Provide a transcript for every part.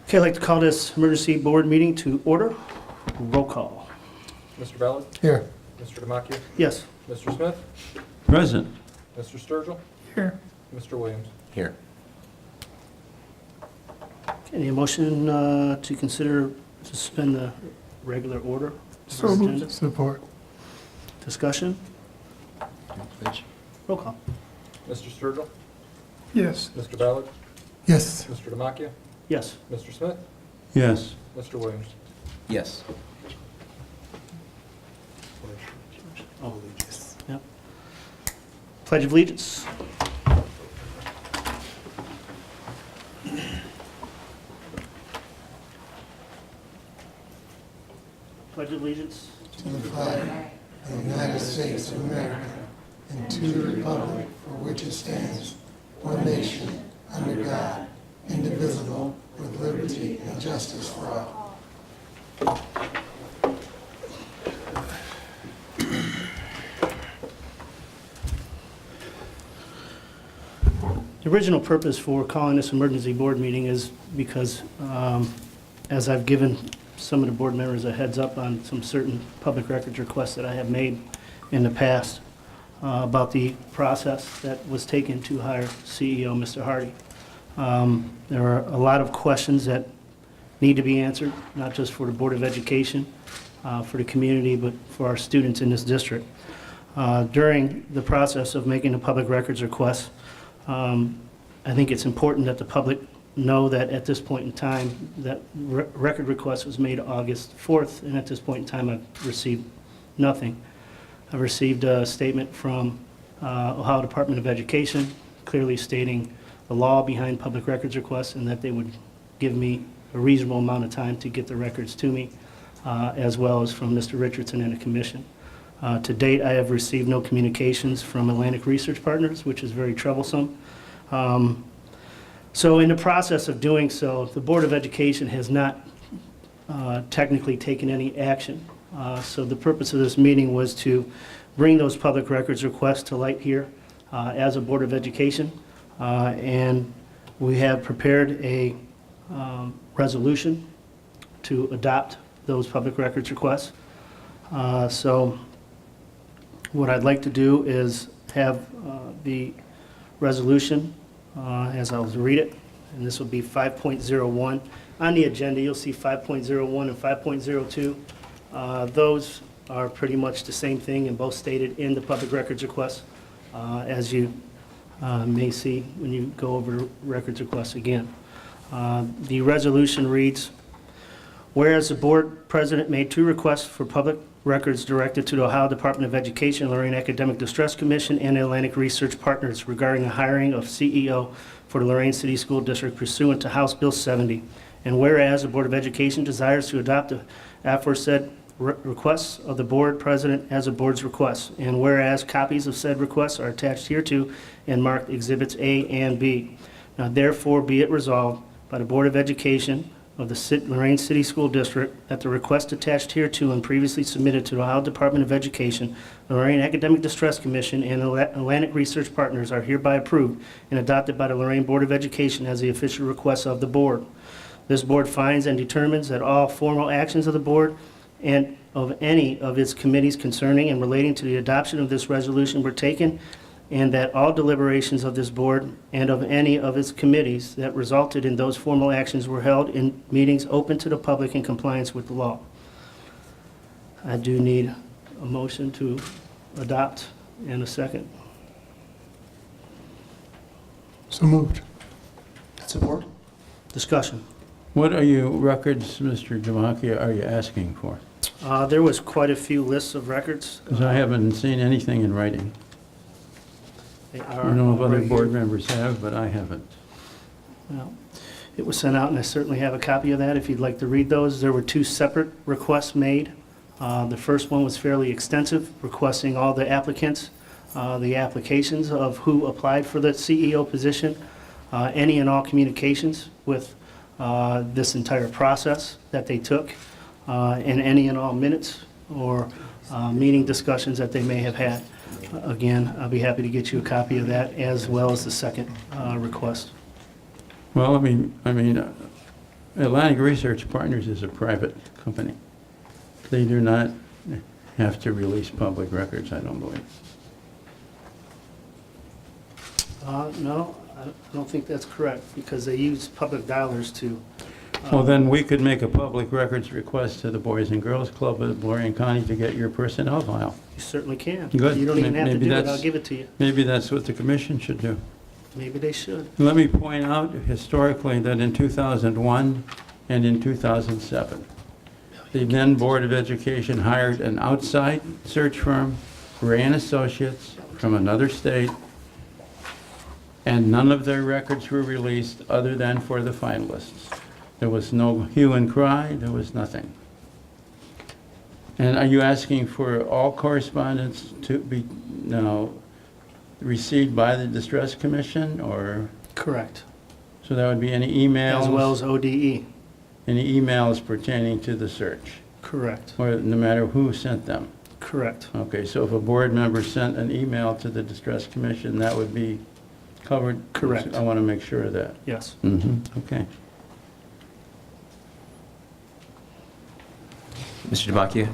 Okay, I'd like to call this emergency board meeting to order. Roll call. Mr. Ballard? Here. Mr. Damachia? Yes. Mr. Smith? Present. Mr. Sturgill? Here. Mr. Williams? Here. Any motion to consider suspend the regular order? of So our agenda? moved. Support. Discussion? Roll call. Mr. Sturgill? Yes. Mr. Ballard? Yes. Mr. Damachia? Yes. Mr. Smith? Yes. Mr. Williams? Yes. Oh, yep. Pledge of Allegiance. Pledge of Allegiance. To the flag of the United States of America and to the republic for which it stands, one nation, under God, indivisible, with liberty and justice for all. The original purpose for calling this emergency board meeting is because, as I've given some of the board members a heads up on some certain public records requests that I have made in the past about the process that was taken to hire CEO Mr. Hardy. There are a lot of questions that need to be answered, not just for the Board of Education, for the community, but for our students in this district. During the process of making the public records request, I think it's important that the public know that at this point in time, that record request was made August 4th, and at this point in time, I've received nothing. I've received a statement from Ohio Department of Education clearly stating the law behind public records requests and that they would give me a reasonable amount of time to get the records to me, as well as from Mr. Richardson and the commission. To date, I have received no communications from Atlantic Research Partners, which is very troublesome. So in the process of doing so, the Board of Education has not technically taken any action. So the purpose of this meeting was to bring those public records requests to light here as a Board of Education. And we have prepared a resolution to adopt those public records requests. So what I'd like to do is have the resolution, as I'll read it, and this will be 5.01. On the agenda, you'll see 5.01 and 5.02. Those are pretty much the same thing and both stated in the public records request, as you may see when you go over records requests again. The resolution reads, whereas the board president made 2 requests for public records directed to the Ohio Department of Education, Lorain Academic Distress Commission, and Atlantic Research Partners regarding the hiring of CEO for the Lorain City School District pursuant to House Bill 70. And whereas the Board of Education desires to adopt the aforesaid requests of the board president as a board's requests. And whereas copies of said requests are attached hereto and marked Exhibits A and B. Now therefore be it resolved by the Board of Education of the Lorain City School District that the request attached hereto and previously submitted to the Ohio Department of Education, the Lorain Academic Distress Commission, and Atlantic Research Partners are hereby approved and adopted by the Lorain Board of Education as the official request of the board. This board finds and determines that all formal actions of the board and of any of its committees concerning and relating to the adoption of this resolution were taken, and that all deliberations of this board and of any of its committees that resulted in those formal actions were held in meetings open to the public in compliance with the law. I do need a motion to adopt and a second. So moved. Support. Discussion. What are you records, Mr. Damachia, are you asking for? There was quite a few lists of records. Because I haven't seen anything in writing. They I are don't know if other right board here. members have, but I haven't. Well, it was sent out, and I certainly have a copy of that if you'd like to read those. There were 2 separate requests made. The first one was fairly extensive, requesting all the applicants, the applications of who applied for the CEO position, any and all communications with this entire process that they took, and any and all minutes or meeting discussions that they may have had. Again, I'll be happy to get you a copy of that, as well as the second request. Well, I mean, Atlantic Research Partners is a private company. They do not have to release public records, I don't believe. No, I don't think that's correct, because they use public dollars to... Well, then we could make a public records request to the Boys and Girls Club of Lorain County to get your personnel file. You certainly can. Good. You don't even have to Maybe do it, that's- I'll give it to you. Maybe that's what the commission should do. Maybe they should. Let me point out historically that in 2001 and in 2007, the then Board of Education hired an outside search firm, Lorain Associates, from another state, and none of their records were released other than for the finalists. There was no hue and cry, there was nothing. And are you asking for all correspondence to be now received by the Distress Commission, or? Correct. So that would be any emails? As well as ODE. Any emails pertaining to the search, Correct. or no matter who sent them? Correct. Okay, so if a board member sent an email to the Distress Commission, that would be covered? Correct. I want to make sure of that. Yes. Okay. Mr. Demakia,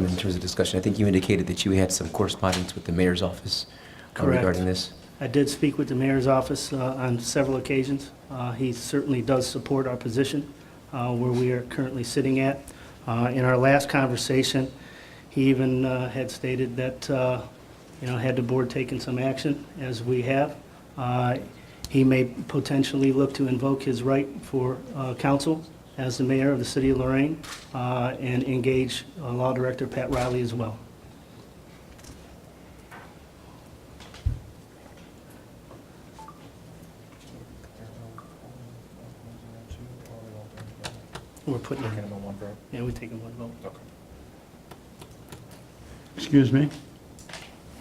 in terms of discussion, I think you indicated that you had some correspondence with the mayor's office Correct. regarding this. I did speak with the mayor's office on several occasions. He certainly does support our position where we are currently sitting at. In our last conversation, he even had stated that, had the board taken some action, as we have, he may potentially look to invoke his right for counsel as the mayor of the city of Lorain and engage Law Director Pat Riley as well. We're putting Taking it, them in one vote? yeah, we're taking one vote. Okay. Excuse me?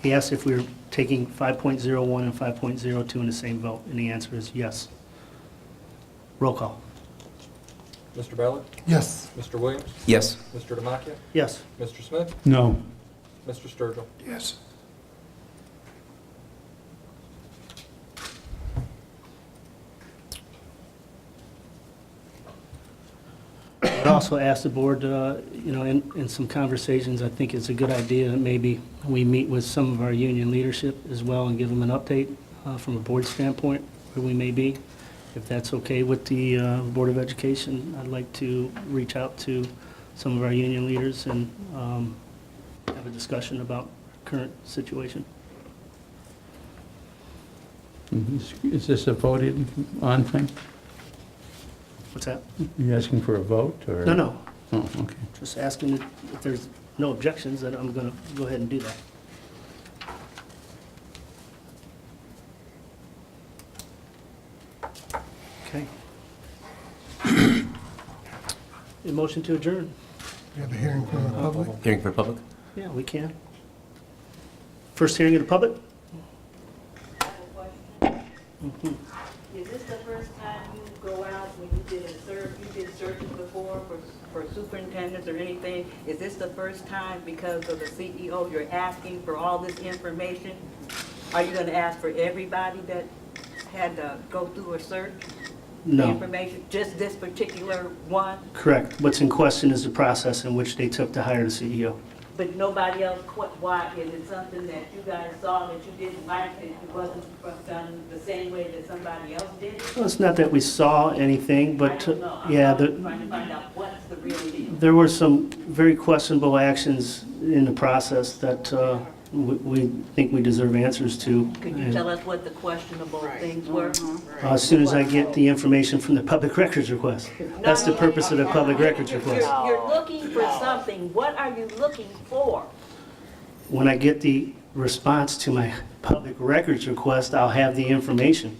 He asked if we were taking 5.01 and 5.02 in the same vote, and the answer is yes. Roll call. Mr. Ballard? Yes. Mr. Williams? Yes. Mr. Demakia? Yes. Mr. Smith? No. Mr. Sturgill? Yes. I'd also ask the board, in some conversations, I think it's a good idea that maybe we meet with some of our union leadership as well and give them an update from a board standpoint where we may be. If that's okay with the Board of Education, I'd like to reach out to some of our union leaders and have a discussion about current situation. Is this a voted on thing? What's that? You asking for a vote, or? No. Oh, okay. Just asking if there's no objections, that I'm going to go ahead and do that. Okay. A motion to adjourn? We have a hearing from the public. Hearing for public? Yeah, we can. First hearing of the public? I have a question. Is this the first time you go out when you did you did searches before for superintendents or anything? Is this the first time because of the CEO you're asking for all this information? Are you gonna ask for everybody that had to go through a search? The No. information, just this particular one, Correct. What's in question is the process in which they took to hire the CEO. but nobody else, why, is it something that you guys saw that you didn't like, that it wasn't done the same way that somebody else did it? Well, it's not that we saw anything, I but, don't know. yeah, I'm trying to find out what's the real deal. there were some very questionable actions in the process that we think we deserve answers to. Could you tell us what the questionable things were? As soon as I get the information from the public records request. That's the purpose of the public records request. You're looking for something. What are you looking for? When I get the response to my public records request, I'll have the information.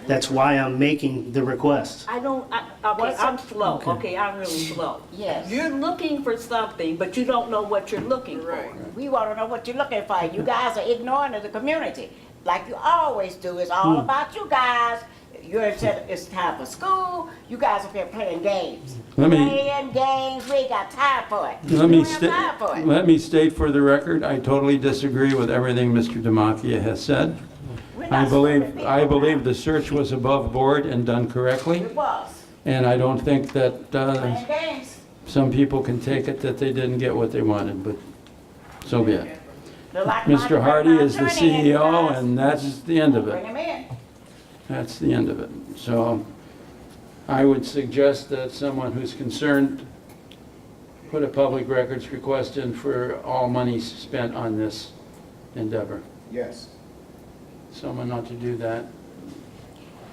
That's why I'm making the request. Okay, I'm slow. Okay. Okay, I'm really slow. Yes. You're looking for something, but you don't know what you're looking for. We want to know what you're looking for. You guys are ignoring the community, like you always do. It's all about you guys. You're said it's time for school. You guys are here playing games. Playing games. We ain't got time for it. Let me We don't have time for it. let me state for the record, I totally disagree with everything Mr. Demakia has said. We're I not believe, stupid I people. believe the search was above board and done correctly. It was. And I don't think that Playing games. some people can take it that they didn't get what they wanted, but so be it. They're like my- Mr. Hardy is the attorney and CEO, guys. and that's the end of Bring it. him in. That's the end of it. So I would suggest that someone who's concerned put a public records request in for all money spent on this endeavor. Yes. Someone not to do that.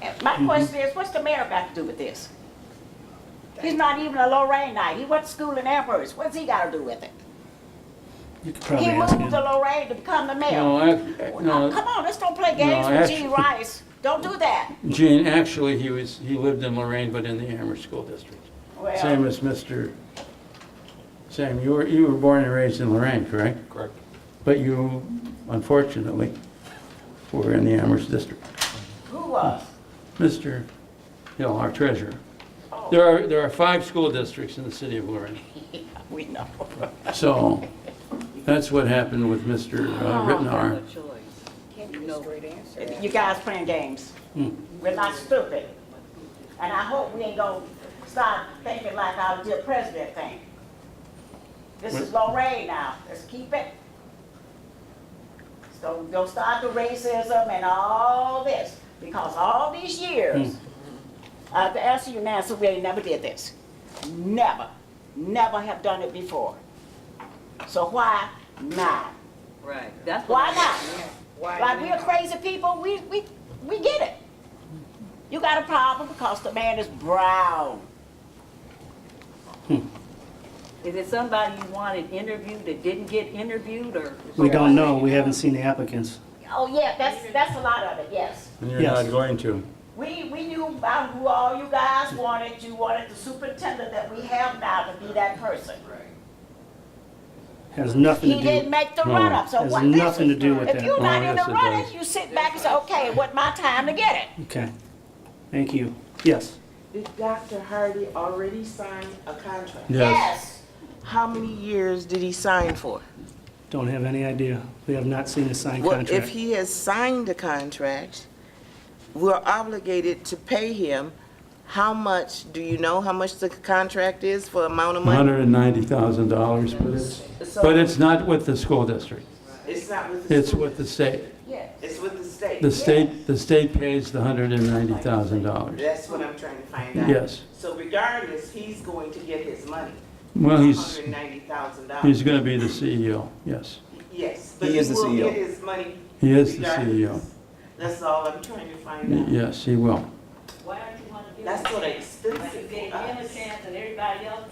And my question is, what's the mayor got to do with this? He's not even a Lorainite. He went to school in Amherst. What's he got to do with it? You could probably He ask moved him. to Lorain to become the mayor. No, Come on, let's don't play games No, with actually- Gene Rice. Don't do that. Gene, actually, he lived in Lorain, but in the Amherst School District. Well, Same as Mr. Sam, you were born and raised in Lorain, correct? Correct. But you, unfortunately, were in the Amherst District. who was? Mr. Hill, our treasurer. Oh, There are 5 school districts in the city of Lorain. we know. So that's what happened with Mr. Rittenhour. You guys playing games. We're not stupid. And I hope we ain't gonna start thinking like our dear president think. This is Lorain now. Let's keep it. So don't start the racism and all this. Because all these years, to answer you now, so we ain't never did this. Never. Never have done it before. So why now? Right. That's Why what not? Like we're crazy people, we get it. You got a problem because the man is brown. Is it somebody you wanted interviewed that didn't get interviewed, or? We don't know, we haven't seen the applicants. Oh yeah, that's a lot of it, yes. And you're Yes. not going to. We knew about who all you guys wanted. You wanted the superintendent that we have now to be that person. Has nothing to He do. didn't make the No. run-up, so Has what? nothing to do with If that. you're not Oh, in the yes, it running, does. you sit back and say, okay, what my time to get it? Okay, thank you. Yes, Did Dr. Hardy already sign a contract? Yes. How many years did he sign for? don't have any idea. We have not seen a signed Well, contract. if he has signed a contract, we're obligated to pay him. How much, do you know how much the contract is for amount of money? $190,000, but it's not with the school district. It's not with the It's school. with the state. Yes. It's with the state. The state pays the $190,000. That's what I'm trying to find out. Yes. So regardless, he's going to get his money. Well, he's $190,000. going to be the CEO, yes. Yes, but He he is the will CEO. get his money. He is the regardless. CEO. That's all I'm trying to find out. Yes, he will. Why don't you want to give That's him a sort of chance? expensive Like you gave for him a us. chance and everybody else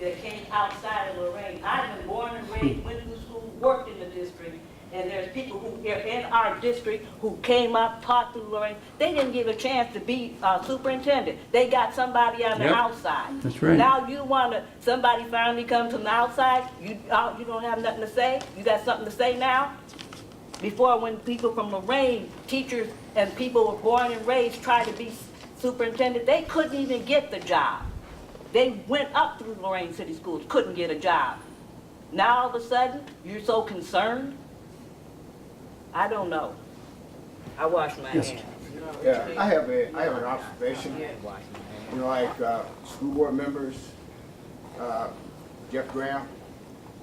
that came outside of Lorain. I've been born and raised, went to school, worked in the district, and there's people who are in our district who came up, taught through Lorain. They didn't give a chance to be superintendent. They got somebody on the Yep. outside. That's right. Now you want to, somebody finally comes from the outside, you don't have nothing to say? You got something to say now? Before, when people from Lorain, teachers and people were born and raised, tried to be superintendent, they couldn't even get the job. They went up through Lorain City Schools, couldn't get a job. Now all of a sudden, you're so concerned? I don't know. I wash my Yes. hands. Yeah, I have an observation. You know, like, school board members, Jeff Graham,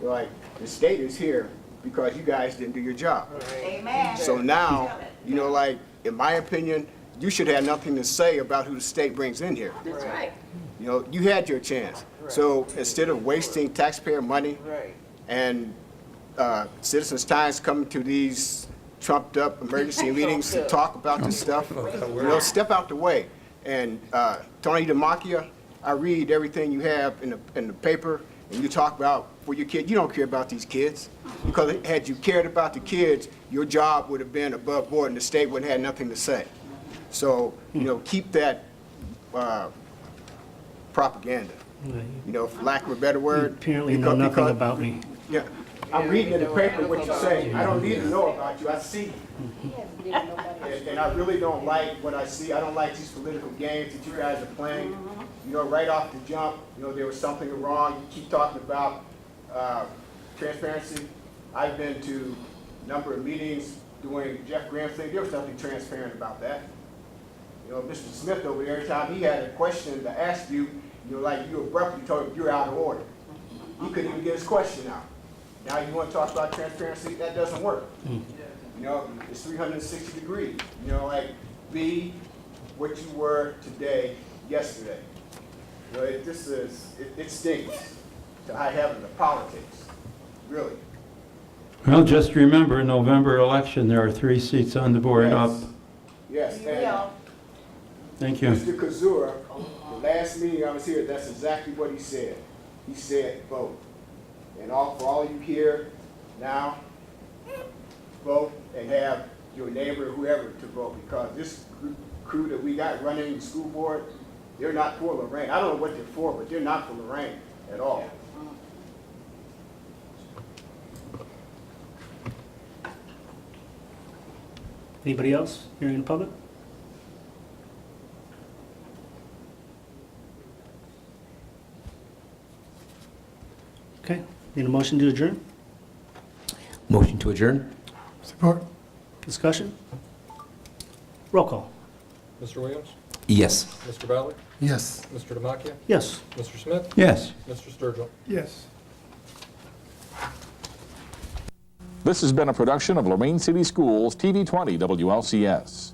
like, the state is here because you guys didn't do your job. Amen. So now, you know, like, in my opinion, you should have nothing to say about who the state brings in here. That's right. You know, you had your chance. So instead of wasting taxpayer money Right. and citizens' times coming to these trumped-up emergency meetings to talk about this stuff, you know, step out the way. And Tony DeMacchia, I read everything you have in the paper, and you talk about for your kid. You don't care about these kids, because had you cared about the kids, your job would have been above board, and the state would have had nothing to say. So, you know, keep that propaganda. You know, for lack of a better You word. apparently know nothing about me. Yeah, I'm reading in the paper what you say. I don't need to know about you. I see you. And I really don't like what I see. I don't like these political games that you guys are playing. You know, right off the jump, you know, there was something wrong. You keep talking about transparency. I've been to a number of meetings doing Jeff Graham's thing. There was nothing transparent about that. You know, Mr. Smith over there, every time he had a question to ask you, like you abruptly told him you're out of order. He couldn't even get his question out. Now you want to talk about transparency? That doesn't work. You know, it's 360 degrees. You know, like be what you were today, yesterday. You know, it stinks to high heaven of politics, really. Well, just remember, November election, there are 3 seats on the board up. Yes, You and will. Thank you. Mr. Kazura, the last meeting I was here, that's exactly what he said. He said, vote. And for all you here now, vote and have your neighbor, whoever, to vote, because this crew that we got running the school board, they're not for Lorain. I don't know what they're for, but they're not for Lorain at all. Anybody else here in public? Okay, need a motion to adjourn? Motion to adjourn? Support. Discussion? Roll call. Mr. Williams? Yes. Mr. Ballard? Yes. Mr. Demakia? Yes. Mr. Smith? Yes. Mr. Sturgill? Yes. This has been a production of Lorain City Schools TV 20 WLCS.